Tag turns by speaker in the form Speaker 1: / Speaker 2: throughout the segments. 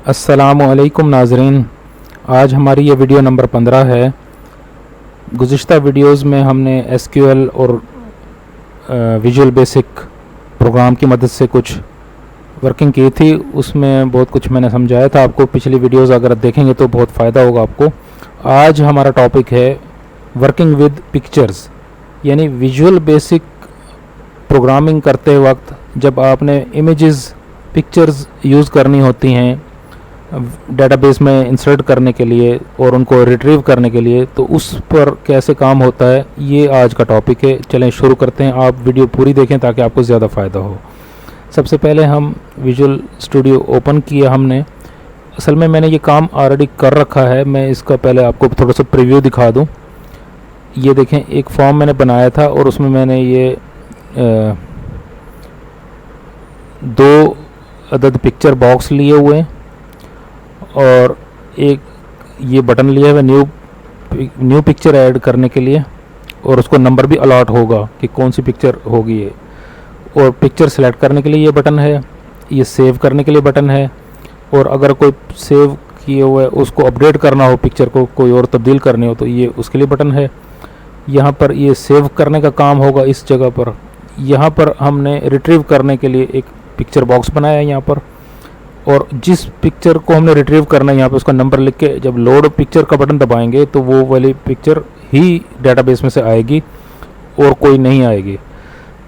Speaker 1: अस्सलामुअलैकुम नाज़रीन, आज हमारी ये वीडियो नंबर 15 है। गुज़िश्ता वीडियोस में हमने एसक्यूएल और विजुअल बेसिक प्रोग्राम की मदद से कुछ वर्किंग की थी। उसमें बहुत कुछ मैंने समझाया था आपको। पिछली वीडियोस अगर आप देखेंगे तो बहुत फ़ायदा होगा आपको। आज हमारा टॉपिक है वर्किंग विद पिक्चर्स, यानी विजुअल बेसिक प्रोग्रामिंग करते वक्त जब आपने इमेजेस पिक्चर्स यूज़ करनी होती हैं डेटाबेस में इंसर्ट करने के लिए और उनको रिट्रीव करने के लिए, तो उस पर कैसे काम होता है, ये आज का टॉपिक है। चलें शुरू करते हैं। आप वीडियो पूरी देखें ताकि आपको ज़्यादा फ़ायदा हो। सबसे पहले हम विजुअल स्टूडियो ओपन किया हमने। असल में मैंने ये काम ऑलरेडी कर रखा है। मैं इसका पहले आपको थोड़ा सा प्रीव्यू दिखा दूँ। ये देखें, एक फॉर्म मैंने बनाया था और उसमें मैंने ये 2 अदद पिक्चर बॉक्स लिए हुए हैं और एक ये बटन लिया है न्यू पिक्चर ऐड करने के लिए, और उसको नंबर भी अलॉट होगा कि कौन सी पिक्चर होगी ये। और पिक्चर सेलेक्ट करने के लिए ये बटन है, ये सेव करने के लिए बटन है, और अगर कोई सेव किए हुए उसको अपडेट करना हो, पिक्चर को कोई और तब्दील करनी हो, तो ये उसके लिए बटन है। यहाँ पर ये सेव करने का काम होगा इस जगह पर। यहाँ पर हमने रिट्रीव करने के लिए एक पिक्चर बॉक्स बनाया है यहाँ पर, और जिस पिक्चर को हमने रिट्रीव करना है यहाँ पे उसका नंबर लिख के जब लोड पिक्चर का बटन दबाएंगे तो वो वाली पिक्चर ही डेटाबेस में से आएगी और कोई नहीं आएगी।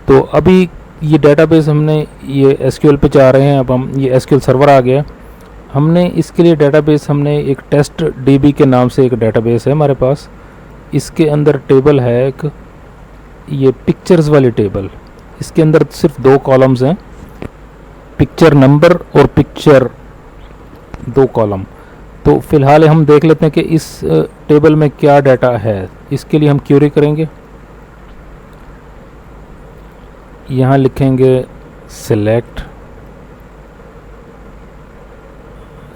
Speaker 1: तो अभी ये डेटाबेस हमने ये एसक्यूएल पे जा रहे हैं। अब हम ये एसक्यूएल सर्वर आ गया। हमने इसके लिए डेटाबेस हमने एक टेस्ट डीबी के नाम से एक डेटाबेस है हमारे पास। इसके अंदर टेबल है एक ये पिक्चर्स वाली टेबल। इसके अंदर सिर्फ 2 कॉलम्स हैं, पिक्चर नंबर और पिक्चर 2 कॉलम। तो फ़िलहाल हम देख लेते हैं कि इस टेबल में क्या डाटा है। इसके लिए हम क्वेरी करेंगे। यहाँ लिखेंगे सेलेक्ट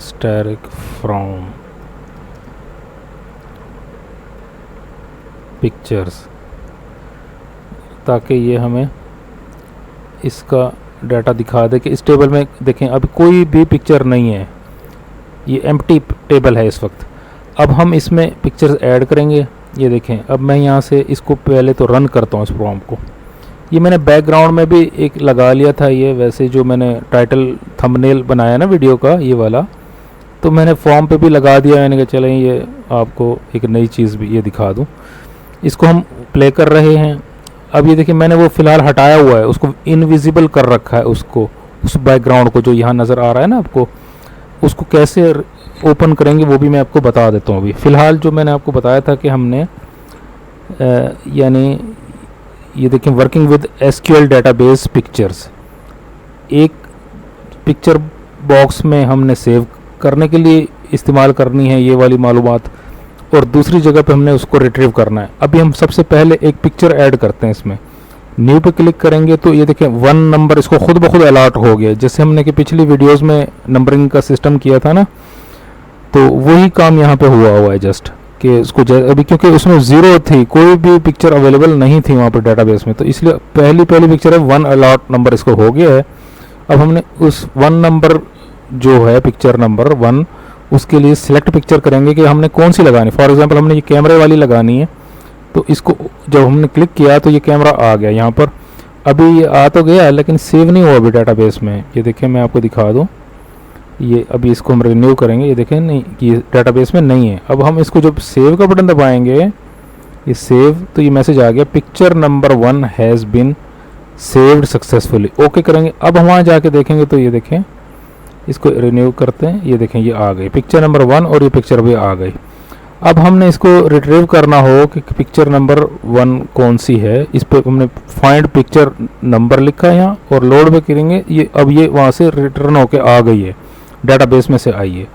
Speaker 1: स्टैटिक फ्रॉम पिक्चर्स, ताकि ये हमें इसका डाटा दिखा दे कि इस टेबल में देखें अभी कोई भी पिक्चर नहीं है। ये एम्प्टी टेबल है इस वक्त। अब हम इसमें पिक्चर्स ऐड करेंगे। ये देखें, अब मैं यहाँ से इसको पहले तो रन करता हूँ इस प्रोग्राम को। ये मैंने बैकग्राउंड में भी एक लगा लिया था, ये वैसे जो मैंने टाइटल थंबनेल बनाया ना वीडियो का, ये वाला तो मैंने फॉर्म पे भी लगा दिया। मैंने कहा चलें ये आपको एक नई चीज़ भी ये दिखा दूँ। इसको हम प्ले कर रहे हैं। अब ये देखिए, मैंने वो फ़िलहाल हटाया हुआ है, उसको इनविजिबल कर रखा है, उसको उस बैकग्राउंड को जो यहाँ नज़र आ रहा है ना आपको, उसको कैसे ओपन करेंगे वो भी मैं आपको बता देता हूँ। अभी फ़िलहाल जो मैंने आपको बताया था कि हमने यानी ये देखें working with SQL database pictures, एक पिक्चर बॉक्स में हमने सेव करने के लिए इस्तेमाल करनी है ये वाली मालूमात, और दूसरी जगह पे हमने उसको रिट्रीव करना है। अभी हम सबसे पहले एक पिक्चर ऐड करते हैं। इसमें न्यू पे क्लिक करेंगे तो ये देखें 1 नंबर इसको खुद ब खुद अलॉट हो गया, जैसे हमने कि पिछली वीडियोस में नंबरिंग का सिस्टम किया था ना, तो वही काम यहाँ पे हुआ है जस्ट कि उसको अभी क्योंकि उसमें 0 थी, कोई भी पिक्चर अवेलेबल नहीं थी वहाँ पर डेटाबेस में, तो इसलिए पहली पिक्चर है 1 अलॉट नंबर इसको हो गया है। अब हमने उस 1 नंबर जो है पिक्चर नंबर 1, उसके लिए सिलेक्ट पिक्चर करेंगे कि हमने कौन सी लगानी। फॉर एग्जांपल हमने ये कैमरे वाली लगानी है, तो इसको जब हमने क्लिक किया तो ये कैमरा आ गया यहाँ पर। अभी ये आ तो गया लेकिन सेव नहीं हुआ अभी डेटाबेस में। ये देखें, मैं आपको दिखा दूँ, ये अभी इसको हम रिन्यू करेंगे। ये देखें नहीं, ये डेटाबेस में नहीं है। अब हम इसको जब सेव का बटन दबाएंगे, ये सेव, तो ये मैसेज आ गया picture number 1 has been saved successfully. Okay करेंगे। अब हम वहाँ जाके देखेंगे तो ये देखें, इसको रिन्यू करते हैं। ये देखें ये आ गई पिक्चर नंबर 1 और ये पिक्चर भी आ गई। अब हमने इसको रिट्रीव करना हो कि पिक्चर नंबर 1 कौन सी है, इस पर हमने फाइंड पिक्चर नंबर लिखा है यहाँ और लोड पे करेंगे। ये अब ये वहाँ से रिटर्न होके आ गई है, डेटाबेस में से आई है।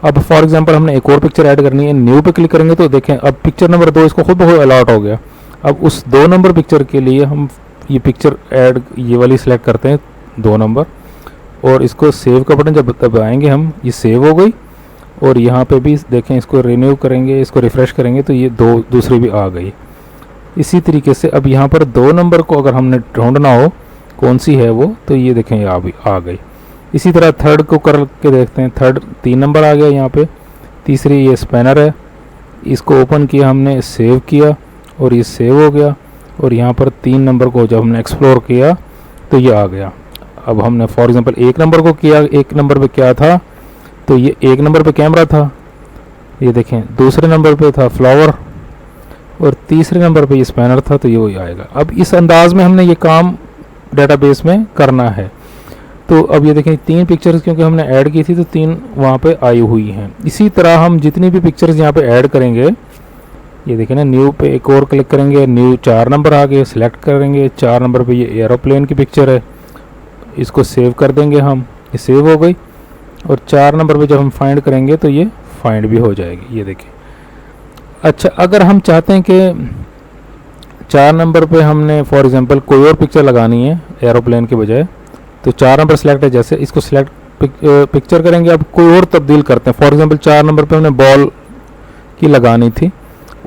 Speaker 1: अब फॉर एग्जांपल हमने एक और पिक्चर ऐड करनी है। न्यू पे क्लिक करेंगे तो देखें अब पिक्चर नंबर 2 इसको खुद ब खुद अलॉट हो गया। अब उस 2 नंबर पिक्चर के लिए हम ये पिक्चर ऐड ये वाली सिलेक्ट करते हैं 2 नंबर, और इसको सेव का बटन जब दबाएंगे हम, ये सेव हो गई। और यहाँ पे भी देखें, इसको रिन्यू करेंगे, इसको रिफ़्रेश करेंगे तो ये दूसरी भी आ गई। इसी तरीके से अब यहाँ पर 2 नंबर को अगर हमने ढूंढना हो कौन सी है वो, तो ये देखें ये आ गई। इसी तरह थर्ड को करके देखते हैं। थर्ड 3 नंबर आ गया यहाँ पे। तीसरी ये स्पैनर है, इसको ओपन किया हमने, सेव किया और ये सेव हो गया। और यहाँ पर 3 नंबर को जब हमने एक्सप्लोर किया तो ये आ गया। अब हमने फॉर एग्जांपल 1 नंबर को किया, 1 नंबर पे क्या था, तो ये 1 नंबर पे कैमरा था, ये देखें। दूसरे नंबर पे था फ्लावर और तीसरे नंबर पे ये स्पैनर था, तो ये वही आएगा। अब इस अंदाज में हमने ये काम डेटाबेस में करना है। तो अब ये देखें 3 पिक्चर्स क्योंकि हमने ऐड की थी तो 3 वहाँ पे आई हुई हैं। इसी तरह हम जितनी भी पिक्चर्स यहाँ पे ऐड करेंगे, ये देखें ना, न्यू पे एक और क्लिक करेंगे, न्यू 4 नंबर आ गए, सेलेक्ट करेंगे। 4 नंबर पे ये एरोप्लेन की पिक्चर है, इसको सेव कर देंगे हम, ये सेव हो गई। और 4 नंबर पे जब हम फाइंड करेंगे तो ये फाइंड भी हो जाएगी, ये देखें। अच्छा, अगर हम चाहते हैं कि 4 नंबर पे हमने फॉर एग्जांपल कोई और पिक्चर लगानी है एरोप्लेन के बजाय, तो 4 नंबर सेलेक्ट है, जैसे इसको सेलेक्ट पिक्चर करेंगे। अब कोई और तब्दील करते हैं, फॉर एग्जांपल 4 नंबर पे हमने बॉल की लगानी थी,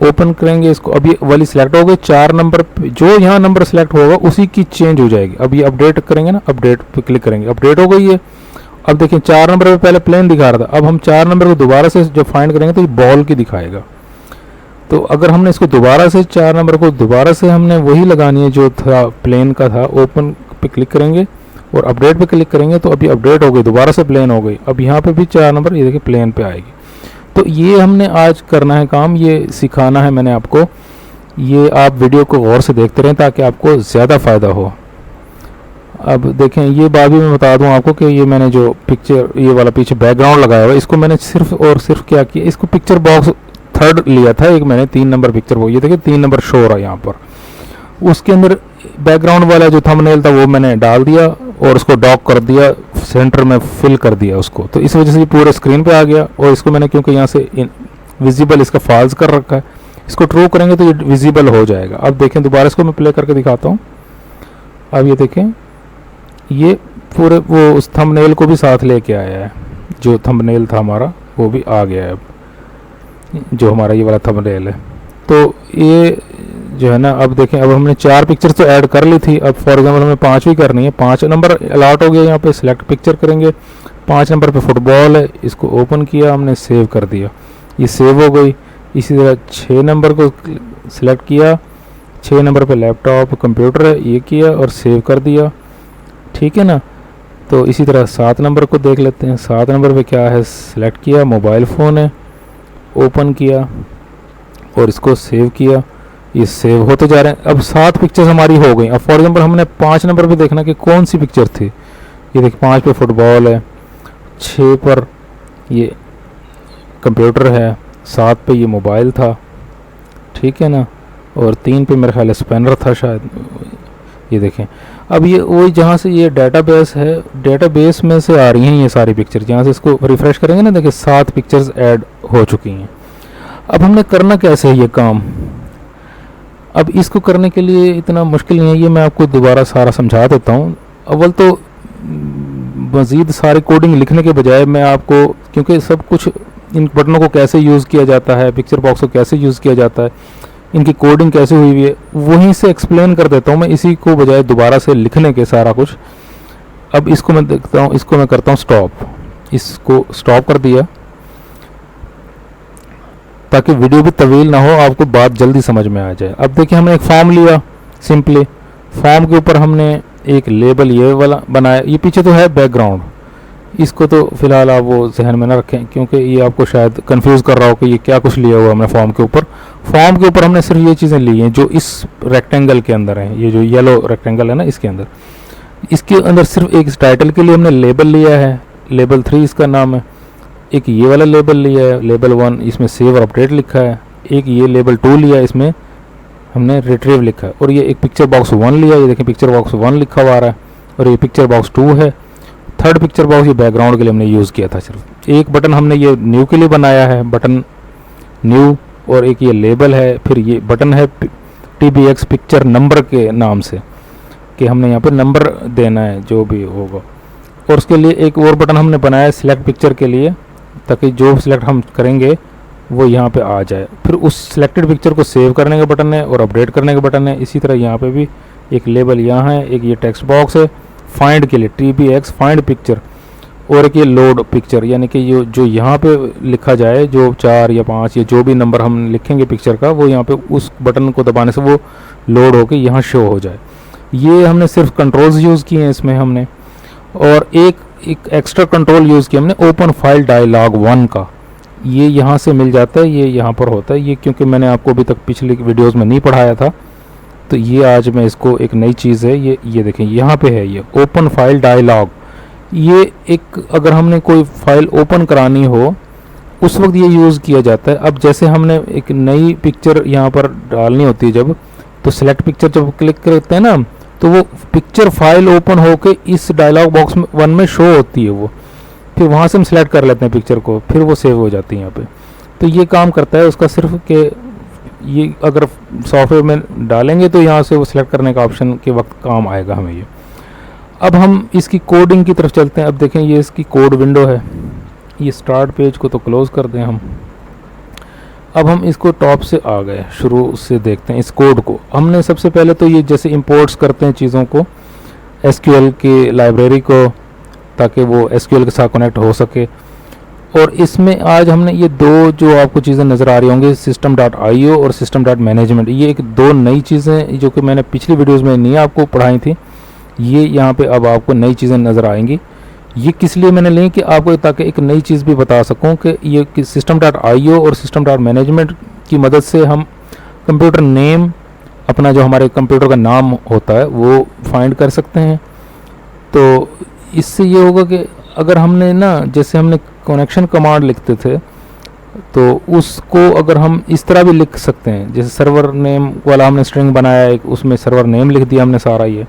Speaker 1: ओपन करेंगे इसको, अब ये वाली सिलेक्ट हो गई। 4 नंबर पे जो यहाँ नंबर सेलेक्ट होगा उसी की चेंज हो जाएगी। अब ये अपडेट करेंगे ना, अपडेट पे क्लिक करेंगे, अपडेट हो गई है। अब देखिए 4 नंबर पे पहले प्लेन दिखा रहा था, अब हम 4 नंबर को दोबारा से जब फाइंड करेंगे तो ये बॉल की दिखाएगा। तो अगर हमने इसको दोबारा से 4 नंबर को दोबारा से हमने वही लगानी है जो था प्लेन का था, ओपन पे क्लिक करेंगे और अपडेट पे क्लिक करेंगे तो अभी अपडेट हो गई, दोबारा से प्लेन हो गई। अब यहाँ पे भी 4 नंबर ये देखिए प्लेन पे आएगी। तो ये हमने आज करना है काम, ये सिखाना है मैंने आपको। ये आप वीडियो को गौर से देखते रहें ताकि आपको ज़्यादा फ़ायदा हो। अब देखें, ये बात भी मैं बता दूं आपको कि ये मैंने जो पिक्चर ये वाला पीछे बैकग्राउंड लगाया हुआ है, इसको मैंने सिर्फ और सिर्फ क्या किया, इसको पिक्चर बॉक्स थर्ड लिया था एक मैंने, 3 नंबर पिक्चर, वो ये देखिए 3 नंबर शो हो रहा है यहाँ पर। उसके अंदर बैकग्राउंड वाला जो थंबनेल था वो मैंने डाल दिया और उसको डॉक कर दिया, सेंटर में फिल कर दिया उसको, तो इस वजह से ये पूरे स्क्रीन पे आ गया। और इसको मैंने क्योंकि यहाँ से विजिबल इसका फॉल्स कर रखा है, इसको ट्रू करेंगे तो ये विजिबल हो जाएगा। अब देखें, दोबारा इसको मैं प्ले करके दिखाता हूँ। अब ये देखें, ये पूरे वो उस थंबनेल को भी साथ लेके आया है, जो थंबनेल था हमारा वो भी आ गया है, अब जो हमारा ये वाला थंबनेल है। तो ये जो है ना, अब देखें, अब हमने 4 पिक्चर्स तो ऐड कर ली थी, अब फॉर एग्जांपल हमें 5वीं करनी है। 5 नंबर अलॉट हो गया, यहाँ पे सिलेक्ट पिक्चर करेंगे। 5 नंबर पे फुटबॉल है, इसको ओपन किया हमने, सेव कर दिया, ये सेव हो गई। इसी तरह 6 नंबर को सिलेक्ट किया, 6 नंबर पे लैपटॉप कंप्यूटर है, ये किया और सेव कर दिया, ठीक है ना। तो इसी तरह 7 नंबर को देख लेते हैं। 7 नंबर पे क्या है, सिलेक्ट किया, मोबाइल फ़ोन है, ओपन किया और इसको सेव किया, ये सेव होते जा रहे हैं। अब 7 पिक्चर्स हमारी हो गई। अब फॉर एग्जांपल हमने 5 नंबर पे देखना कि कौन सी पिक्चर थी, ये देखिए 5 पे फुटबॉल है, 6 पर ये कंप्यूटर है, 7 पे ये मोबाइल था, ठीक है ना, और 3 पे मेरे ख्याल स्पैनर था शायद, ये देखें। अब ये वही जहाँ से ये डेटाबेस है, डेटाबेस में से आ रही हैं ये सारी पिक्चर। जहाँ से इसको रिफ़्रेश करेंगे ना, देखिए 7 पिक्चर्स ऐड हो चुकी हैं। अब हमने करना कैसे है ये काम, अब इसको करने के लिए इतना मुश्किल नहीं है, ये मैं आपको दोबारा सारा समझा देता हूँ। अव्वल तो मज़ीद सारी कोडिंग लिखने के बजाय मैं आपको, क्योंकि सब कुछ इन बटनों को कैसे यूज़ किया जाता है, पिक्चर बॉक्स को कैसे यूज़ किया जाता है, इनकी कोडिंग कैसे हुई हुई है, वहीं से एक्सप्लेन कर देता हूँ मैं, इसी को बजाय दोबारा से लिखने के सारा कुछ। अब इसको मैं देखता हूँ, इसको मैं करता हूँ स्टॉप, इसको स्टॉप कर दिया ताकि वीडियो भी तवील ना हो, आपको बात जल्दी समझ में आ जाए। अब देखिए, हमने एक फॉर्म लिया, सिंपली फॉर्म के ऊपर हमने एक लेबल ये वाला बनाया। ये पीछे तो है बैकग्राउंड, इसको तो फिलहाल आप वो जहन में ना रखें क्योंकि ये आपको शायद कंफ्यूज कर रहा हो कि ये क्या कुछ लिया हुआ हमने फॉर्म के ऊपर। फॉर्म के ऊपर हमने सिर्फ ये चीज़ें ली हैं जो इस रेक्टेंगल के अंदर हैं, ये जो येलो रेक्टेंगल है ना, इसके अंदर, इसके अंदर सिर्फ एक टाइटल के लिए हमने लेबल लिया है, लेबल 3 इसका नाम है। एक ये वाला लेबल लिया है, लेबल 1, इसमें सेव और अपडेट लिखा है। एक ये लेबल 2 लिया है, इसमें हमने रिट्रीव लिखा है। और ये एक पिक्चर बॉक्स 1 लिया है, ये देखें पिक्चर बॉक्स 1 लिखा हुआ आ रहा है, और ये पिक्चर बॉक्स 2 है। थर्ड पिक्चर बॉक्स ये बैकग्राउंड के लिए हमने यूज़ किया था सिर्फ। एक बटन हमने ये न्यू के लिए बनाया है, बटन न्यू, और एक ये लेबल है, फिर ये बटन है TBX पिक्चर नंबर के नाम से, कि हमने यहाँ पर नंबर देना है जो भी होगा। और उसके लिए एक और बटन हमने बनाया है सिलेक्ट पिक्चर के लिए, ताकि जो सिलेक्ट हम करेंगे वो यहाँ पे आ जाए। फिर उस सिलेक्टेड पिक्चर को सेव करने का बटन है और अपडेट करने का बटन है। इसी तरह यहाँ पे भी एक लेबल यहाँ है, एक ये टेक्स्ट बॉक्स है फाइंड के लिए, TBX फाइंड पिक्चर। और एक ये लोड पिक्चर, यानी कि जो यहाँ पे लिखा जाए, जो 4 या 5 या जो भी नंबर हम लिखेंगे पिक्चर का, वो यहाँ पे उस बटन को दबाने से वो लोड होके यहाँ शो हो जाए। ये हमने सिर्फ कंट्रोल्स यूज़ किए हैं इसमें हमने। और एक एक्स्ट्रा कंट्रोल यूज़ किया हमने ओपन फाइल डायलॉग 1 का। ये यहाँ से मिल जाता है, ये यहाँ पर होता है। ये क्योंकि मैंने आपको अभी तक पिछली वीडियोज़ में नहीं पढ़ाया था, तो ये आज मैं इसको, एक नई चीज़ है ये देखें यहाँ पे है, ये ओपन फाइल डायलॉग। ये एक, अगर हमने कोई फाइल ओपन करानी हो उस वक्त ये यूज़ किया जाता है। अब जैसे हमने एक नई पिक्चर यहाँ पर डालनी होती है जब, तो सेलेक्ट पिक्चर जब क्लिक करते हैं ना, तो वो पिक्चर फाइल ओपन होके इस डायलॉग बॉक्स में 1 में शो होती है वो। फिर वहाँ से हम सेलेक्ट कर लेते हैं पिक्चर को, फिर वो सेव हो जाती है यहाँ पे। तो ये काम करता है उसका सिर्फ कि ये अगर सॉफ्टवेयर में डालेंगे तो यहाँ से वो सिलेक्ट करने का ऑप्शन के वक्त काम आएगा हमें ये। अब हम इसकी कोडिंग की तरफ चलते हैं। अब देखें ये इसकी कोड विंडो है। ये स्टार्ट पेज को तो क्लोज़ कर दें हम। अब हम इसको टॉप से आ गए, शुरू से देखते हैं इस कोड को। हमने सबसे पहले तो ये जैसे इंपोर्ट्स करते हैं चीज़ों को एसक्यूएल की लाइब्रेरी को, ताकि वो एसक्यूएल के साथ कनेक्ट हो सके। और इसमें आज हमने ये दो जो आपको चीज़ें नज़र आ रही होंगी, system.io और system.management, ये एक दो नई चीज़ें जो कि मैंने पिछली वीडियोज़ में नहीं आपको पढ़ाई थी, ये यहाँ पे अब आपको नई चीज़ें नज़र आएंगी। ये किस लिए मैंने ली कि आपको, ताकि एक नई चीज़ भी बता सकूं कि ये system.io और system.management की मदद से हम कंप्यूटर नेम, अपना जो हमारे कंप्यूटर का नाम होता है वो फाइंड कर सकते हैं। तो इससे ये होगा कि अगर हमने ना, जैसे हमने कनेक्शन कमांड लिखते थे, तो उसको अगर हम इस तरह भी लिख सकते हैं, जैसे सर्वर नेम वाला हमने स्ट्रिंग बनाया एक, उसमें सर्वर नेम लिख दिया हमने सारा ये,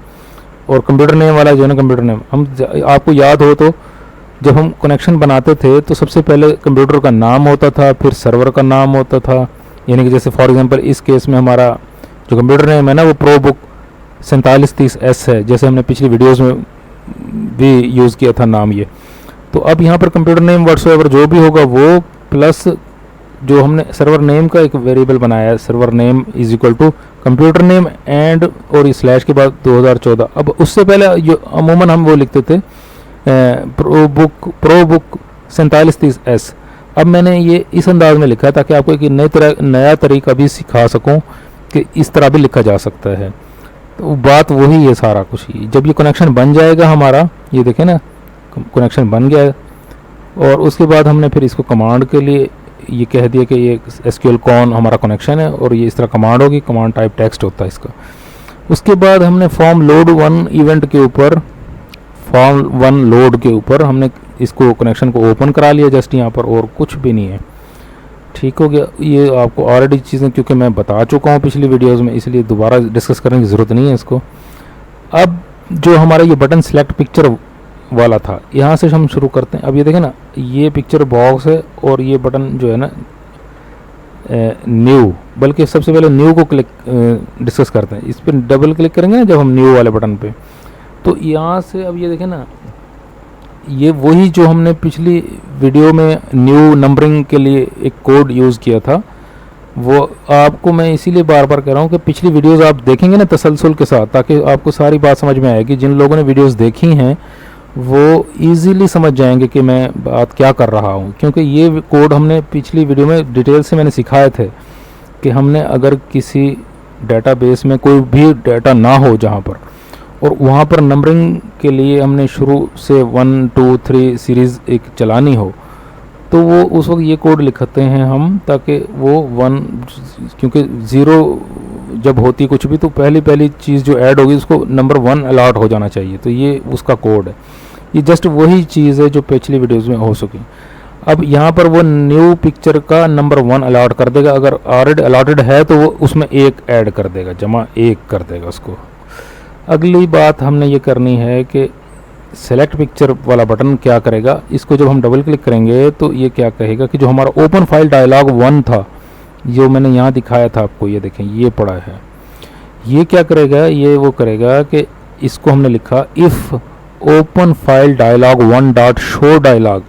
Speaker 1: और कंप्यूटर नेम वाला जो है ना कंप्यूटर नेम, हम आपको याद हो तो जब हम कनेक्शन बनाते थे तो सबसे पहले कंप्यूटर का नाम होता था, फिर सर्वर का नाम होता था। यानी कि जैसे फॉर एग्जांपल इस केस में हमारा जो कंप्यूटर नेम है ना वो प्रोबुक 4730S है, जैसे हमने पिछली वीडियोज़ में भी यूज़ किया था नाम ये। तो अब यहाँ पर कंप्यूटर नेम व्हाट्सएवर जो भी होगा वो, प्लस जो हमने सर्वर नेम का एक वेरिएबल बनाया है, server name is equal to computer name and और इस स्लैश के बाद 2014। अब उससे पहले जो अमूमन हम वो लिखते थे प्रोबुक 4730S। अब मैंने ये इस अंदाज में लिखा है ताकि आपको एक नया तरीका भी सिखा सकूं कि इस तरह भी लिखा जा सकता है। तो बात वही है सारा कुछ ही। जब ये कनेक्शन बन जाएगा हमारा, ये देखें ना कनेक्शन बन गया है, और उसके बाद हमने फिर इसको कमांड के लिए ये कह दिया कि ये एसक्यूएल कॉन हमारा कनेक्शन है, और ये इस तरह कमांड होगी, कमांड टाइप टेक्स्ट होता है इसका। उसके बाद हमने फॉर्म लोड 1 इवेंट के ऊपर, फॉर्म 1 लोड के ऊपर हमने इसको कनेक्शन को ओपन करा लिया जस्ट यहाँ पर, और कुछ भी नहीं है। ठीक हो गया। ये आपको ऑलरेडी चीज़ें क्योंकि मैं बता चुका हूँ पिछली वीडियोज़ में, इसलिए दोबारा डिस्कस करने की ज़रूरत नहीं है इसको। अब जो हमारा ये बटन सिलेक्ट पिक्चर वाला था, यहाँ से हम शुरू करते हैं। अब ये देखें ना, ये पिक्चर बॉक्स है और ये बटन जो है ना न्यू, बल्कि सबसे पहले न्यू को क्लिक डिस्कस करते हैं। इस पर डबल क्लिक करेंगे ना जब हम न्यू वाले बटन पे, तो यहाँ से अब ये देखें ना, ये वही जो हमने पिछली वीडियो में न्यू नंबरिंग के लिए एक कोड यूज़ किया था, वो आपको मैं इसीलिए बार बार कह रहा हूँ कि पिछली वीडियोस आप देखेंगे ना तसलसल के साथ, ताकि आपको सारी बात समझ में आएगी। जिन लोगों ने वीडियोस देखी हैं वो इजीली समझ जाएंगे कि मैं बात क्या कर रहा हूँ, क्योंकि ये कोड हमने पिछली वीडियो में डिटेल से मैंने सिखाए थे कि हमने अगर किसी डेटाबेस में कोई भी डाटा ना हो जहाँ पर, और वहाँ पर नंबरिंग के लिए हमने शुरू से 1 2 3 सीरीज़ एक चलानी हो, तो वो उस वक्त ये कोड लिखते हैं हम, ताकि वो 1, क्योंकि 0 जब होती कुछ भी तो पहली चीज़ जो ऐड होगी उसको नंबर 1 अलॉट हो जाना चाहिए। तो ये उसका कोड है। ये जस्ट वही चीज़ है जो पिछली वीडियोज़ में हो सकी। अब यहाँ पर वो न्यू पिक्चर का नंबर 1 अलॉट कर देगा, अगर ऑलरेडी अलॉटेड है तो वो उसमें 1 ऐड कर देगा, जमा 1 कर देगा उसको। अगली बात हमने ये करनी है कि सेलेक्ट पिक्चर वाला बटन क्या करेगा, इसको जब हम डबल क्लिक करेंगे तो ये क्या कहेगा कि जो हमारा ओपन फाइल डायलॉग 1 था, जो मैंने यहाँ दिखाया था आपको, ये देखें ये पड़ा है, ये क्या करेगा, ये वो करेगा कि इसको हमने लिखा if open file dialog 1 dot show dialog.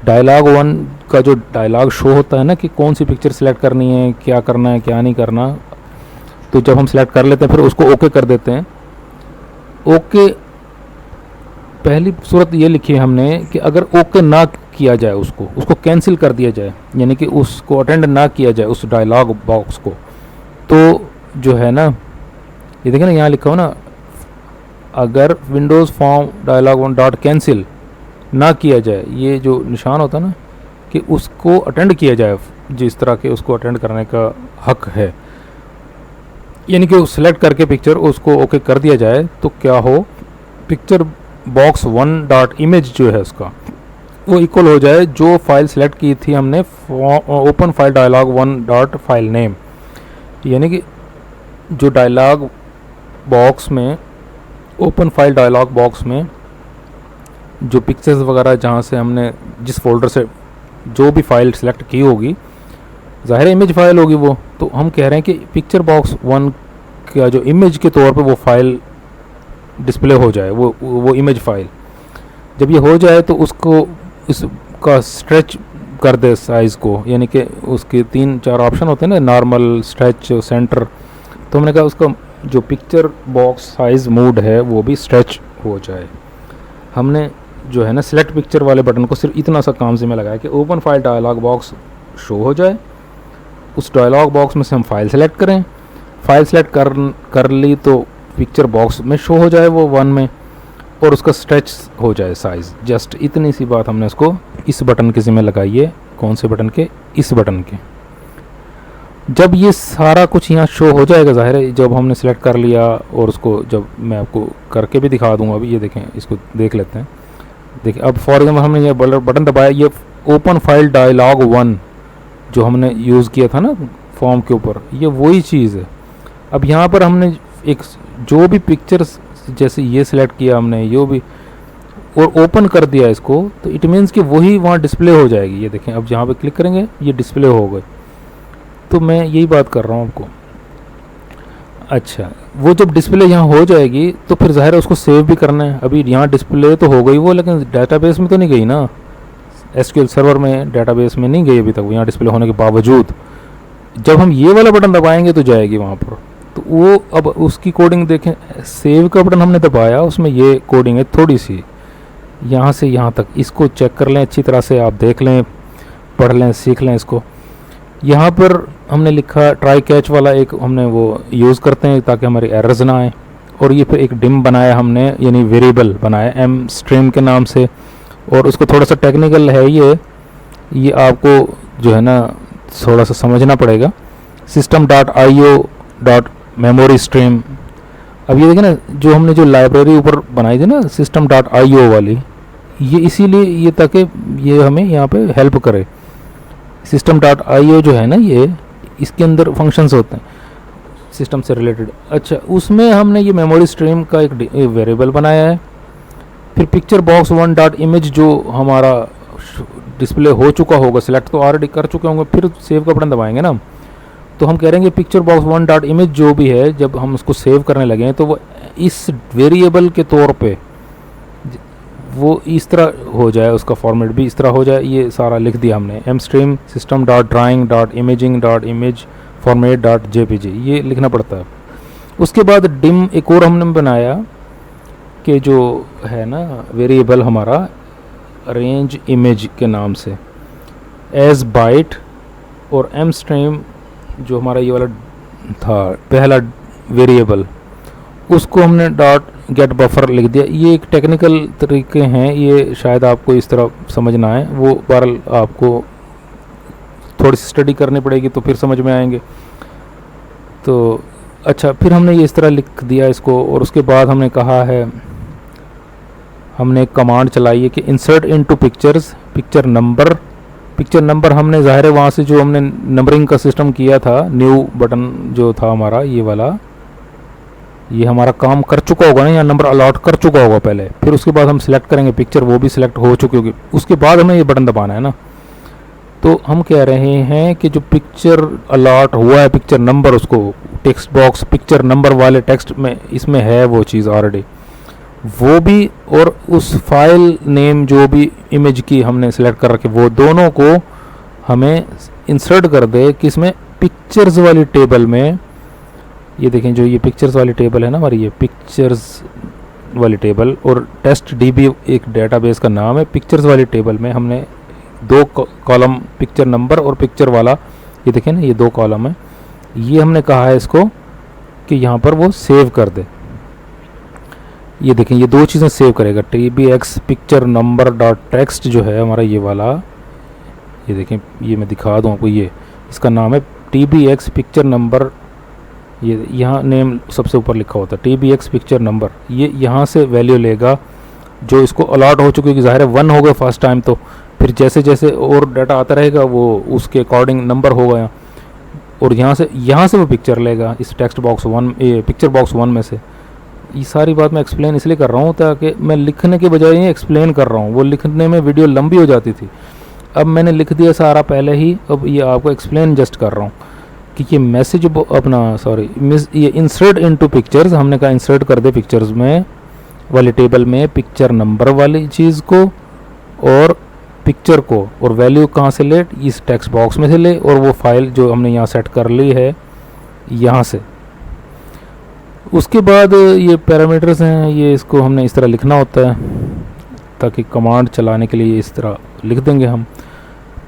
Speaker 1: Dialog 1 का जो डायलॉग शो होता है ना कि कौन सी पिक्चर सेलेक्ट करनी है, क्या करना है क्या नहीं करना, तो जब हम सेलेक्ट कर लेते हैं फिर उसको ओके कर देते हैं। ओके पहली सूरत ये लिखी है हमने कि अगर ओके ना किया जाए, उसको कैंसिल कर दिया जाए, यानी कि उसको अटेंड ना किया जाए उस डायलॉग बॉक्स को, तो जो है ना, ये देखें ना यहाँ लिखा हो ना, अगर Windows form dialog one dot cancel ना किया जाए, ये जो निशान होता है ना कि उसको अटेंड किया जाए, जिस तरह के उसको अटेंड करने का हक है, यानी कि सिलेक्ट करके पिक्चर उसको ओके कर दिया जाए, तो क्या हो, picture box one dot image जो है उसका वो इक्वल हो जाए जो फाइल सेलेक्ट की थी हमने, open file dialogue one dot file name, यानी कि जो डायलॉग बॉक्स में, ओपन फाइल डायलॉग बॉक्स में जो पिक्चर्स वगैरह जहाँ से हमने जिस फोल्डर से जो भी फाइल सेलेक्ट की होगी, ज़ाहिर इमेज फाइल होगी वो, तो हम कह रहे हैं कि पिक्चर बॉक्स वन का जो इमेज के तौर पे वो फाइल डिस्प्ले हो जाए, वो इमेज फाइल जब ये हो जाए तो उसको इसका स्ट्रेच कर दे साइज़ को, यानी कि उसके 3-4 ऑप्शन होते हैं ना, नॉर्मल, स्ट्रेच, सेंटर, तो हमने कहा उसका जो पिक्चर बॉक्स साइज़ मोड है वो भी स्ट्रेच हो जाए। हमने जो है ना सिलेक्ट पिक्चर वाले बटन को सिर्फ इतना सा काम से में लगाया कि open file dialogue box show हो जाए, उस डायलॉग बॉक्स में से हम फाइल सेलेक्ट करें, फाइल सेलेक्ट कर ली तो पिक्चर बॉक्स में शो हो जाए वो वन में, और उसका स्ट्रेच हो जाए साइज़। जस्ट इतनी सी बात हमने उसको इस बटन के ज़िम्मे लगाई है। कौन से बटन के? इस बटन के। जब ये सारा कुछ यहाँ शो हो जाएगा, ज़ाहिर है जब हमने सेलेक्ट कर लिया, और उसको जब मैं आपको करके भी दिखा दूँगा, अभी ये देखें, इसको देख लेते हैं। देखिए अब फॉर एग्जाम्पल हमने ये बटन दबाया, ये ओपन फाइल डायलॉग वन जो हमने यूज़ किया था ना फॉर्म के ऊपर, ये वही चीज़ है। अब यहाँ पर हमने एक जो भी पिक्चर्स जैसे ये सिलेक्ट किया हमने, यो भी, और ओपन कर दिया इसको, तो इट मीन्स कि वही वहाँ डिस्प्ले हो जाएगी। ये देखें, अब जहाँ पे क्लिक करेंगे ये डिस्प्ले हो गए। तो मैं यही बात कर रहा हूँ आपको। अच्छा, वो जब डिस्प्ले यहाँ हो जाएगी तो फिर ज़ाहिर है उसको सेव भी करना है। अभी यहाँ डिस्प्ले तो हो गई वो, लेकिन डाटाबेस में तो नहीं गई ना, एसक्यूएल सर्वर में, डाटाबेस में नहीं गई अभी तक वो, यहाँ डिस्प्ले होने के बावजूद। जब हम ये वाला बटन दबाएंगे तो जाएगी वहाँ पर। तो वो अब उसकी कोडिंग देखें, सेव का बटन हमने दबाया, उसमें ये कोडिंग है थोड़ी सी, यहाँ से यहाँ तक। इसको चेक कर लें अच्छी तरह से, आप देख लें, पढ़ लें, सीख लें इसको। यहाँ पर हमने लिखा ट्राई कैच वाला एक हमने वो यूज़ करते हैं ताकि हमारी एरर्स ना आए। और ये फिर एक डिम बनाया हमने, यानी वेरिएबल बनाया एम स्ट्रीम के नाम से। और उसको थोड़ा सा टेक्निकल है ये आपको जो है ना थोड़ा सा समझना पड़ेगा। System dot I O dot memory stream. अब ये देखिए ना, जो हमने जो लाइब्रेरी ऊपर बनाई थी ना सिस्टम डॉट आई ओ वाली, ये इसीलिए ये ताकि ये हमें यहाँ पे हेल्प करे। सिस्टम डॉट आई ओ जो है ना, ये इसके अंदर फंक्शंस होते हैं सिस्टम से रिलेटेड। अच्छा, उसमें हमने ये मेमोरी स्ट्रीम का एक वेरिएबल बनाया है। फिर picture box one dot image जो हमारा डिस्प्ले हो चुका होगा, सिलेक्ट तो ऑलरेडी कर चुके होंगे, फिर सेव का बटन दबाएंगे ना, तो हम कह रहे हैं कि picture box one dot image जो भी है, जब हम उसको सेव करने लगे हैं तो वो इस वेरिएबल के तौर पे वो इस तरह हो जाए, उसका फॉर्मेट भी इस तरह हो जाए। ये सारा लिख दिया हमने, M stream system dot drawing dot imaging dot image format dot JPG, ये लिखना पड़ता है। उसके बाद डिम एक और हमने बनाया कि जो है ना वेरिएबल हमारा रेंज इमेज के नाम से, एज बाइट, और एम स्ट्रीम जो हमारा ये वाला था पहला वेरिएबल, उसको हमने डॉट गेट बफर लिख दिया। ये एक टेक्निकल तरीके हैं, ये शायद आपको इस तरह समझना है, वो बहरहाल आपको थोड़ी सी स्टडी करनी पड़ेगी तो फिर समझ में आएंगे। तो अच्छा, फिर हमने ये इस तरह लिख दिया इसको। और उसके बाद हमने कहा है, हमने एक कमांड चलाई है कि insert into pictures picture number. Picture number हमने ज़ाहिर है वहाँ से जो हमने नंबरिंग का सिस्टम किया था, न्यू बटन जो था हमारा ये वाला, ये हमारा काम कर चुका होगा ना, यहाँ नंबर अलॉट कर चुका होगा पहले। फिर उसके बाद हम सिलेक्ट करेंगे पिक्चर, वो भी सिलेक्ट हो चुकी होगी, उसके बाद हमें ये बटन दबाना है ना। तो हम कह रहे हैं कि जो पिक्चर अलॉट हुआ है पिक्चर नंबर, उसको टेक्स्ट बॉक्स पिक्चर नंबर वाले टेक्स्ट में इसमें है वो चीज़ ऑलरेडी, वो भी, और उस फाइल नेम जो भी इमेज की हमने सेलेक्ट कर रखे, वो दोनों को हमें इंसर्ट कर दे किसमें, पिक्चर्स वाली टेबल में। ये देखें, जो ये पिक्चर्स वाली टेबल है ना हमारी, ये पिक्चर्स वाली टेबल और टेस्ट डीबी एक डेटाबेस का नाम है। पिक्चर्स वाली टेबल में हमने दो कॉलम पिक्चर नंबर और पिक्चर वाला, ये देखें ना, ये दो कॉलम है। ये हमने कहा है इसको कि यहाँ पर वो सेव कर दे। ये देखें, ये दो चीज़ें सेव करेगा। tbx picture number dot text जो है हमारा ये वाला, ये देखें, ये मैं दिखा दूँ आपको, ये इसका नाम है tbx पिक्चर नंबर। ये यहाँ नेम सबसे ऊपर लिखा होता है tbx पिक्चर नंबर। ये यहाँ से वैल्यू लेगा जो इसको अलॉट हो चुकी है, कि ज़ाहिर है 1 हो गया फर्स्ट टाइम, तो फिर जैसे जैसे और डाटा आता रहेगा वो उसके अकॉर्डिंग नंबर हो गया, और यहाँ से वो पिक्चर लेगा इस टेक्स्ट बॉक्स 1, पिक्चर बॉक्स 1 में से। ये सारी बात मैं एक्सप्लेन इसलिए कर रहा हूँ ताकि मैं लिखने के बजाय ये एक्सप्लेन कर रहा हूँ। वो लिखने में वीडियो लंबी हो जाती थी, अब मैंने लिख दिया सारा पहले ही, अब ये आपको एक्सप्लेन जस्ट कर रहा हूँ कि ये मैसेज अपना ये इंसर्ट इनटू पिक्चर्स, हमने कहा इंसर्ट कर दे पिक्चर्स में वाली टेबल में पिक्चर नंबर वाली चीज़ को और पिक्चर को, और वैल्यू कहाँ से ले, इस टेक्स्ट बॉक्स में से ले, और वो फाइल जो हमने यहाँ सेट कर ली है यहाँ से। उसके बाद ये पैरामीटर्स हैं, ये इसको हमने इस तरह लिखना होता है ताकि कमांड चलाने के लिए इस तरह लिख देंगे हम।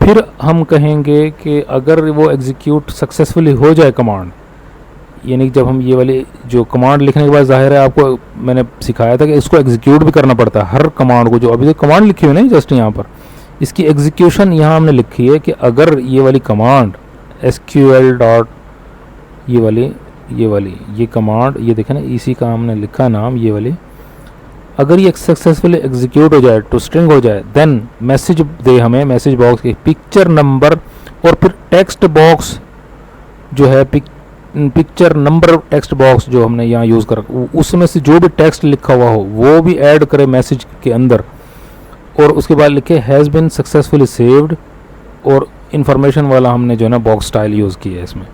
Speaker 1: फिर हम कहेंगे कि अगर वो एग्जीक्यूट सक्सेसफुली हो जाए कमांड, यानी जब हम ये वाली जो कमांड लिखने के बाद ज़ाहिर है आपको मैंने सिखाया था कि इसको एग्जीक्यूट भी करना पड़ता है हर कमांड को, जो अभी तो कमांड लिखी हुई नहीं जस्ट यहाँ पर, इसकी एग्जीक्यूशन यहाँ हमने लिखी है कि अगर ये वाली कमांड SQL डॉट ये कमांड, ये देखें ना, इसी का हमने लिखा नाम ये वाली, अगर ये सक्सेसफुली एग्जीक्यूट हो जाए टू स्ट्रिंग हो जाए, देन मैसेज दे हमें मैसेज बॉक्स के पिक्चर नंबर, और फिर टेक्स्ट बॉक्स जो है पिक्चर नंबर टेक्स्ट बॉक्स जो हमने यहाँ यूज़ कर, उसमें से जो भी टेक्स्ट लिखा हुआ हो वो भी ऐड करे मैसेज के अंदर, और उसके बाद लिखे हैज़ बिन सक्सेसफुली सेव्ड, और इन्फॉर्मेशन वाला हमने जो है ना बॉक्स स्टाइल यूज़ किया है इसमें।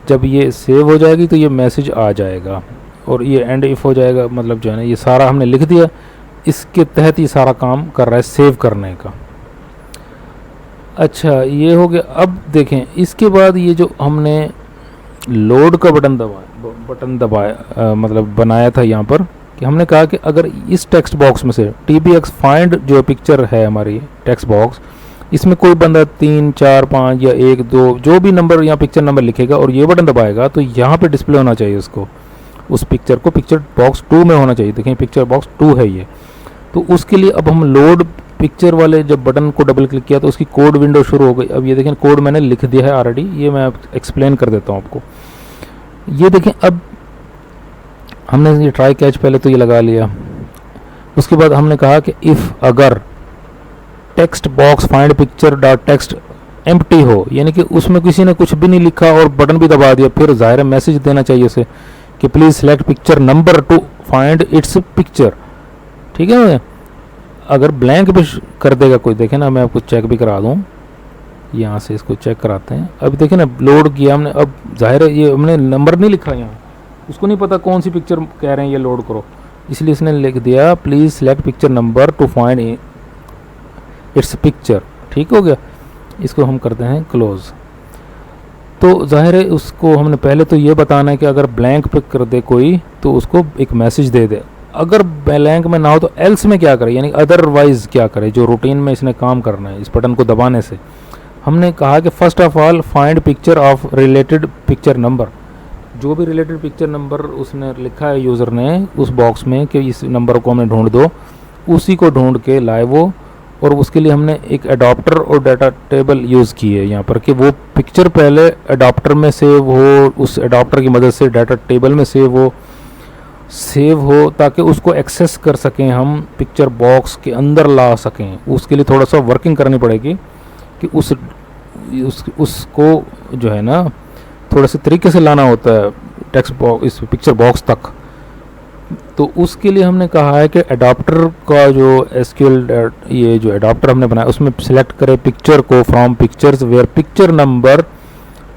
Speaker 1: जब ये सेव हो जाएगी तो ये मैसेज आ जाएगा, और ये एंड इफ़ हो जाएगा, मतलब जो है ना ये सारा हमने लिख दिया। इसके तहत ये सारा काम कर रहा है सेव करने का। अच्छा, ये हो गया। अब देखें इसके बाद ये जो हमने लोड का बटन दबाया मतलब बनाया था यहाँ पर, कि हमने कहा कि अगर इस टेक्स्ट बॉक्स में से tbx फाइंड जो पिक्चर है हमारी टेक्स्ट बॉक्स, इसमें कोई बंदा 3 4 5 या 1 2 जो भी नंबर यहाँ पिक्चर नंबर लिखेगा और ये बटन दबाएगा, तो यहाँ पे डिस्प्ले होना चाहिए उसको, उस पिक्चर को पिक्चर बॉक्स 2 में होना चाहिए। देखें पिक्चर बॉक्स 2 है ये। तो उसके लिए अब हम लोड पिक्चर वाले जब बटन को डबल क्लिक किया तो उसकी कोड विंडो शुरू हो गई। अब ये देखें कोड मैंने लिख दिया है ऑलरेडी, ये मैं एक्सप्लेन कर देता हूँ आपको। ये देखें अब हमने ये ट्राई कैच पहले तो ये लगा लिया। उसके बाद हमने कहा कि इफ़ अगर text box find picture dot text empty हो, यानी कि उसमें किसी ने कुछ भी नहीं लिखा और बटन भी दबा दिया, फिर ज़ाहिर है मैसेज देना चाहिए उसे कि please select picture number two find its picture. ठीक है, अगर ब्लैंक भी कर देगा कोई, देखें ना मैं आपको चेक भी करा दूँ, यहाँ से इसको चेक कराते हैं। अभी देखें ना लोड किया हमने, अब जाहिर है ये हमने नंबर नहीं लिखा यहाँ, उसको नहीं पता कौन सी पिक्चर कह रहे हैं ये लोड करो, इसलिए इसने लिख दिया please select picture number two find its picture. ठीक हो गया, इसको हम करते हैं क्लोज। तो जाहिर है उसको हमने पहले तो ये बताना है कि अगर ब्लैंक पे कर दे कोई तो उसको एक मैसेज दे दे, अगर ब्लैंक में ना हो तो एल्स में क्या करे, यानी अदरवाइज क्या करे, जो रूटीन में इसने काम करना है इस बटन को दबाने से। हमने कहा कि first of all find picture of related picture number, जो भी रिलेटेड पिक्चर नंबर उसने लिखा है यूज़र ने उस बॉक्स में कि इस नंबर को हमें ढूंढ दो, उसी को ढूंढ के लाए वो। और उसके लिए हमने एक अडॉप्टर और डाटा टेबल यूज़ की है यहाँ पर कि वो पिक्चर पहले अडॉप्टर में सेव हो, उस अडॉप्टर की मदद से डाटा टेबल में सेव हो ताकि उसको एक्सेस कर सकें, हम पिक्चर बॉक्स के अंदर ला सकें। उसके लिए थोड़ा सा वर्किंग करनी पड़ेगी कि उसको जो है ना थोड़े से तरीके से लाना होता है टेक्स्ट बॉक्स इस पिक्चर बॉक्स तक। तो उसके लिए हमने कहा है कि अडॉप्टर का जो SQL ये जो अडॉप्टर हमने बनाया उसमें सिलेक्ट करें पिक्चर को from pictures where picture number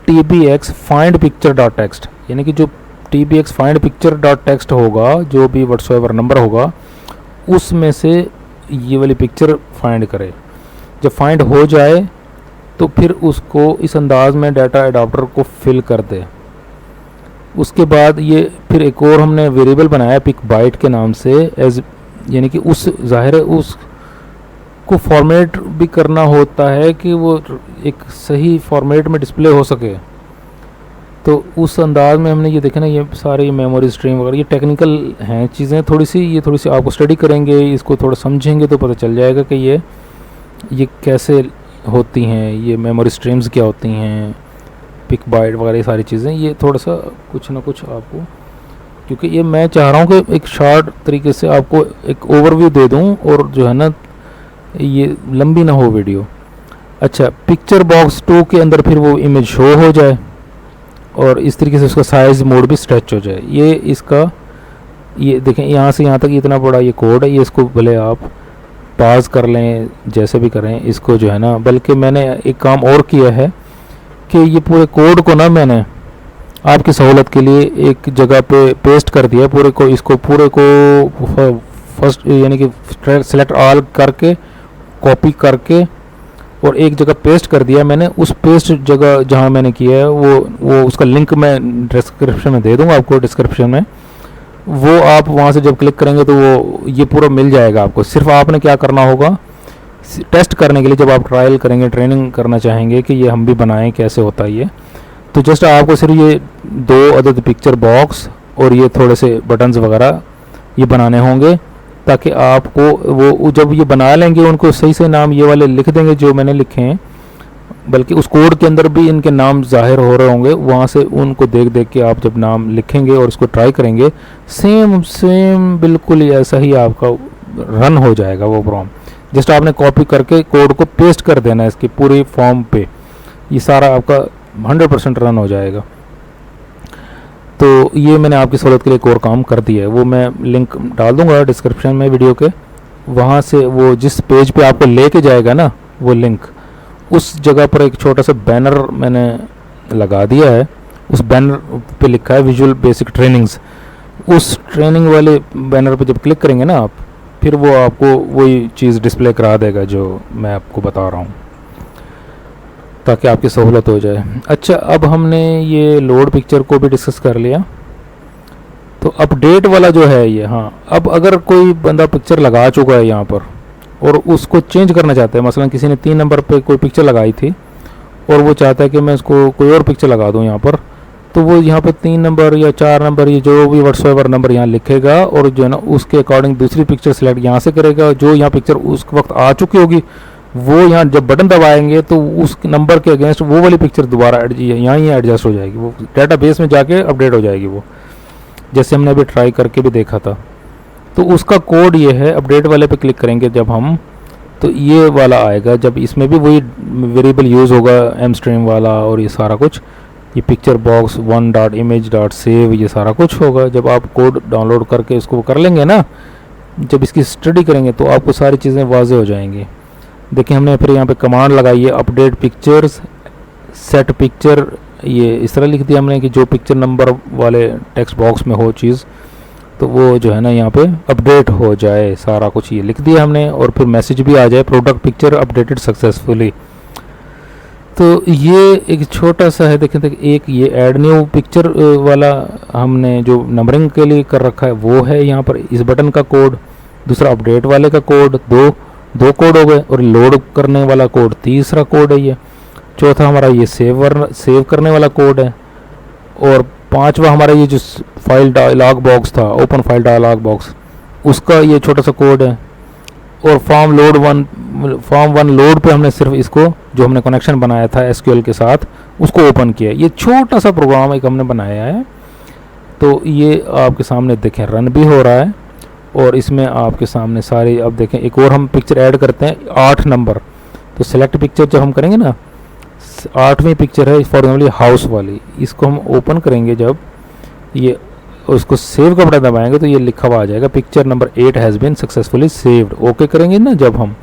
Speaker 1: tbx find picture dot text, यानी कि जो tbx find picture dot text होगा, जो भी व्हाट्सएवर नंबर होगा उसमें से ये वाली पिक्चर फाइंड करे। जब फाइंड हो जाए तो फिर उसको इस अंदाज में डाटा अडॉप्टर को फिल कर दे। उसके बाद ये फिर एक और हमने वेरिएबल बनाया पिक बाइट के नाम से, एज यानी कि उस ज़ाहिर है उस को फॉर्मेट भी करना होता है कि वो एक सही फॉर्मेट में डिस्प्ले हो सके। तो उस अंदाज में हमने ये देखा ना, ये सारे मेमोरी स्ट्रीम वगैरह ये टेक्निकल हैं चीज़ें, थोड़ी सी आपको स्टडी करेंगे, इसको थोड़ा समझेंगे तो पता चल जाएगा कि ये कैसे होती हैं, ये मेमोरी स्ट्रीम्स क्या होती हैं, पिक बाइट वगैरह सारी चीज़ें। ये थोड़ा सा कुछ ना कुछ आपको, क्योंकि ये मैं चाह रहा हूँ कि एक शॉर्ट तरीके से आपको एक ओवरव्यू दे दूँ और जो है ना ये लंबी ना हो वीडियो। अच्छा, पिक्चर बॉक्स 2 के अंदर फिर वो इमेज शो हो जाए और इस तरीके से उसका साइज़ मोड भी स्ट्रेच हो जाए। ये इसका ये देखें यहाँ से यहाँ तक इतना बड़ा ये कोड है, ये इसको भले आप पास कर लें जैसे भी करें इसको जो है ना। बल्कि मैंने एक काम और किया है कि ये पूरे कोड को ना मैंने आपकी सहूलत के लिए एक जगह पे पेस्ट कर दिया पूरे को, इसको पूरे को फर्स्ट यानी कि सेलेक्ट ऑल करके कॉपी करके और एक जगह पेस्ट कर दिया मैंने। उस पेस्ट जगह जहाँ मैंने किया है वो उसका लिंक मैं डिस्क्रिप्शन में दे दूँगा आपको, डिस्क्रिप्शन में वो आप वहाँ से जब क्लिक करेंगे तो वो ये पूरा मिल जाएगा आपको। सिर्फ आपने क्या करना होगा, टेस्ट करने के लिए जब आप ट्रायल करेंगे, ट्रेनिंग करना चाहेंगे कि ये हम भी बनाएं कैसे होता है ये, तो जस्ट आपको सिर्फ ये 2 अदद पिक्चर बॉक्स और ये थोड़े से बटन्स वगैरह ये बनाने होंगे, ताकि आपको वो जब ये बना लेंगे उनको सही से नाम ये वाले लिख देंगे जो मैंने लिखे हैं, बल्कि उस कोड के अंदर भी इनके नाम जाहिर हो रहे होंगे। वहाँ से उनको देख देख के आप जब नाम लिखेंगे और इसको ट्राई करेंगे, सेम बिल्कुल ऐसा ही आपका रन हो जाएगा वो प्रोग्राम। जस्ट आपने कॉपी करके कोड को पेस्ट कर देना है इसकी पूरी फॉर्म पे, ये सारा आपका 100% रन हो जाएगा। तो ये मैंने आपकी सहूलत के लिए एक और काम कर दिया है, वो मैं लिंक डाल दूंगा डिस्क्रिप्शन में वीडियो के। वहाँ से वो जिस पेज पे आपको लेके जाएगा ना वो लिंक, उस जगह पर एक छोटा सा बैनर मैंने लगा दिया है। उस बैनर पे लिखा है विजुअल बेसिक ट्रेनिंग्स। उस ट्रेनिंग वाले बैनर पे जब क्लिक करेंगे ना आप, फिर वो आपको वही चीज़ डिस्प्ले करा देगा जो मैं आपको बता रहा हूँ, ताकि आपकी सहूलत हो जाए। अच्छा, अब हमने ये लोड पिक्चर को भी डिस्कस कर लिया। तो अपडेट वाला जो है ये, हाँ, अब अगर कोई बंदा पिक्चर लगा चुका है यहाँ पर और उसको चेंज करना चाहता है, मसलन किसी ने 3 नंबर पे कोई पिक्चर लगाई थी और वो चाहता है कि मैं इसको कोई और पिक्चर लगा दूँ यहाँ पर, तो वो यहाँ पे 3 नंबर या 4 नंबर ये जो भी व्हाट्सएवर नंबर यहाँ लिखेगा और जो है ना उसके अकॉर्डिंग दूसरी पिक्चर सेलेक्ट यहाँ से करेगा। जो यहाँ पिक्चर उस वक्त आ चुकी होगी वो यहाँ जब बटन दबाएंगे तो उस नंबर के अगेंस्ट वो वाली पिक्चर दोबारा यहाँ ही एडजस्ट हो जाएगी, वो डेटाबेस में जाके अपडेट हो जाएगी वो, जैसे हमने अभी ट्राई करके भी देखा था। तो उसका कोड ये है, अपडेट वाले पे क्लिक करेंगे जब हम, तो ये वाला आएगा। जब इसमें भी वही वेरिएबल यूज़ होगा एम स्ट्रीम वाला और ये सारा कुछ, ये पिक्चर बॉक्स 1.image.save ये सारा कुछ होगा। जब आप कोड डाउनलोड करके इसको कर लेंगे ना, जब इसकी स्टडी करेंगे तो आपको सारी चीज़ें वाज़ेह हो जाएंगी। देखिए हमने फिर यहाँ पे कमांड लगाई है अपडेट पिक्चर्स सेट पिक्चर, ये इस तरह लिख दिया हमने कि जो पिक्चर नंबर वाले टेक्स्ट बॉक्स में हो चीज़, तो वो जो है ना यहाँ पे अपडेट हो जाए, सारा कुछ ये लिख दिया हमने। और फिर मैसेज भी आ जाए प्रोडक्ट पिक्चर अपडेटेड सक्सेसफुली। तो ये एक छोटा सा है, देखें एक ये ऐड न्यू पिक्चर वाला हमने जो नंबरिंग के लिए कर रखा है वो है यहाँ पर इस बटन का कोड, दूसरा अपडेट वाले का कोड, दो कोड हो गए, और लोड करने वाला कोड तीसरा कोड है ये, चौथा हमारा ये सेव करने वाला कोड है, और पांचवा हमारा ये जो फाइल डायलॉग बॉक्स था, ओपन फाइल डायलॉग बॉक्स, उसका ये छोटा सा कोड है। और फॉर्म 1 लोड पे हमने सिर्फ इसको जो हमने कनेक्शन बनाया था एसक्यूएल के साथ उसको ओपन किया। ये छोटा सा प्रोग्राम एक हमने बनाया है। तो ये आपके सामने देखें रन भी हो रहा है, और इसमें आपके सामने सारे, अब देखें एक और हम पिक्चर ऐड करते हैं 8 नंबर। तो सेलेक्ट पिक्चर जब हम करेंगे ना, 8वीं पिक्चर है फॉर एग्जाम्पल हाउस वाली, इसको हम ओपन करेंगे जब ये उसको सेव का बटन दबाएंगे तो ये लिखा हुआ आ जाएगा picture number 8 has been successfully saved. Okay करेंगे ना जब हम,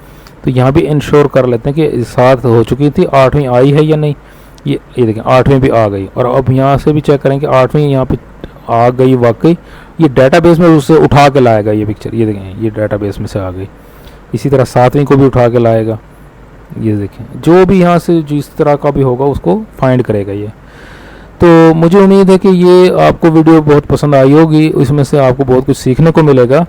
Speaker 1: तो यहाँ भी इंश्योर कर लेते हैं कि 7 हो चुकी थी, 8वीं आई है या नहीं। ये देखें 8वीं भी आ गई, और अब यहाँ से भी चेक करेंगे 8वीं यहाँ पे आ गई वाकई। ये डाटाबेस में उससे उठा के लाएगा ये पिक्चर, ये देखें ये डाटाबेस में से आ गई। इसी तरह 7वीं को भी उठा के लाएगा, ये देखें जो भी यहाँ से जिस तरह का भी होगा उसको फाइंड करेगा ये। तो मुझे उम्मीद है कि ये आपको वीडियो बहुत पसंद आई होगी, इसमें से आपको बहुत कुछ सीखने को मिलेगा।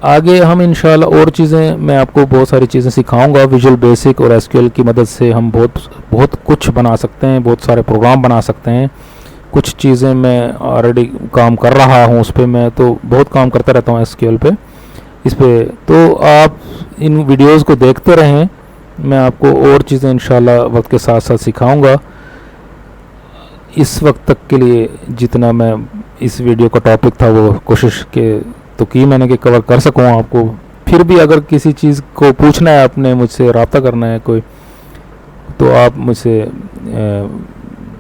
Speaker 1: आगे हम इंशाल्लाह और चीज़ें, मैं आपको बहुत सारी चीज़ें सिखाऊंगा। विजुअल बेसिक और एसक्यूएल की मदद से हम बहुत कुछ बना सकते हैं, बहुत सारे प्रोग्राम बना सकते हैं। कुछ चीज़ें मैं ऑलरेडी काम कर रहा हूँ उस पर, मैं तो बहुत काम करता रहता हूँ एसक्यूएल पे, इस पे। तो आप इन वीडियोस को देखते रहें, मैं आपको और चीज़ें इंशाल्लाह वक्त के साथ साथ सिखाऊंगा। इस वक्त तक के लिए जितना मैं इस वीडियो का टॉपिक था वो कोशिश के तो की मैंने कि कवर कर सकूँ आपको। फिर भी अगर किसी चीज़ को पूछना है, आपने मुझसे रब्ता करना है कोई, तो आप मुझसे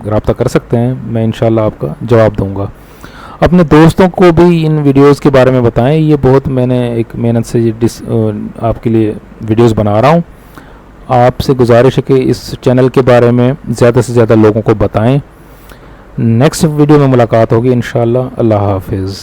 Speaker 1: रब्ता कर सकते हैं, मैं इंशाल्लाह आपका जवाब दूंगा। अपने दोस्तों को भी इन वीडियोस के बारे में बताएं। ये बहुत मैंने एक मेहनत से ये आपके लिए वीडियोस बना रहा हूँ। आपसे गुजारिश है कि इस चैनल के बारे में ज़्यादा से ज़्यादा लोगों को बताएं। नेक्स्ट वीडियो में मुलाकात होगी इंशाल्लाह। अल्लाह हाफिज़।